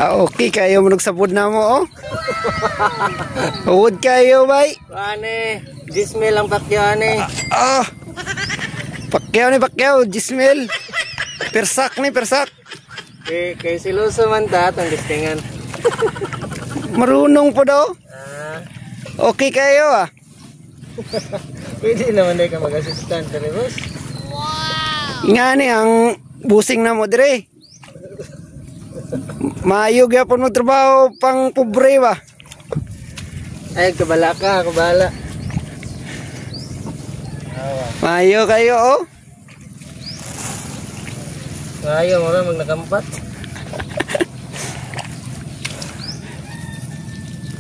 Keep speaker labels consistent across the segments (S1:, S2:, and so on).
S1: Okay kayo mo nagsabod na mo oh. Uwod kayo bay.
S2: Ane, Gismel ang pakyaw ni.
S1: Pakyaw, Gismel. Persak ni, persak.
S2: Kay siluso man ta atong listingan.
S1: Marunong po daw. Okay kayo ah.
S2: Pwede naman dahil ka mag-assistant, boss.
S1: Wow! Nga ni, ang busing na mo dire. Maayog yapon mo trabaho pang pobre ba?
S2: Ay, kabala ka, kabala.
S1: Maayo kayo oh.
S2: Ayaw mo na magnakampat.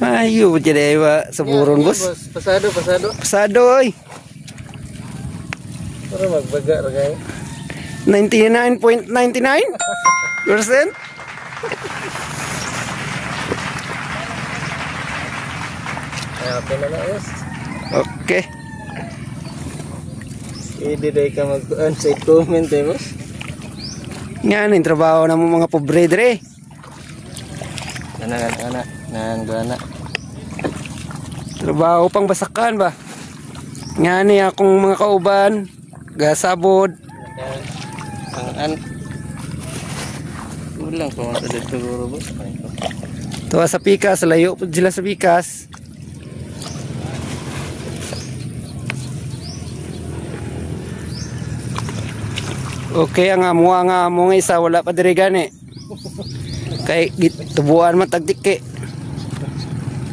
S1: Maayo jadi ba sa buron boss.
S2: Pasado.
S1: Pasado oy.
S2: Pero magbaga ra kayo.
S1: 99.99%.
S2: Okay na boss.
S1: Okay.
S2: Hindi dahil ka mag-answer comment boss.
S1: Nga ni trabaho na mo mga pobre dire.
S2: Anak.
S1: Trabaho pang basakan ba? Nga ni akong mga kauban gasabod.
S2: Ulang pa man sa siguro boss.
S1: Tuwa sa pikas, layo po sila sa pikas. Okay, ang amo nga isa wala pa diri gani. Kay tubuan man tagdiki.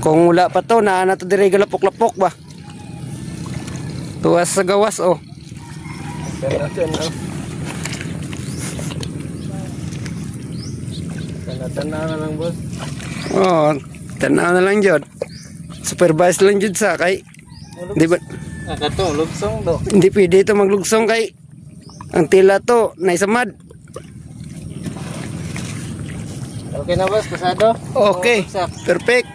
S1: Kung wala pa to na to diri galapok-lapok ba. Tuwas sa gawas oh.
S2: Tanaw na lang boss.
S1: Oh, tanaw na lang jud. Supervise lang jud sa kay. Di ba?
S2: Kato lugsong do.
S1: Hindi pwede ito maglugsong kay ang tila to naisamad.
S2: Okay na boss, pasado?
S1: Okay, perfect.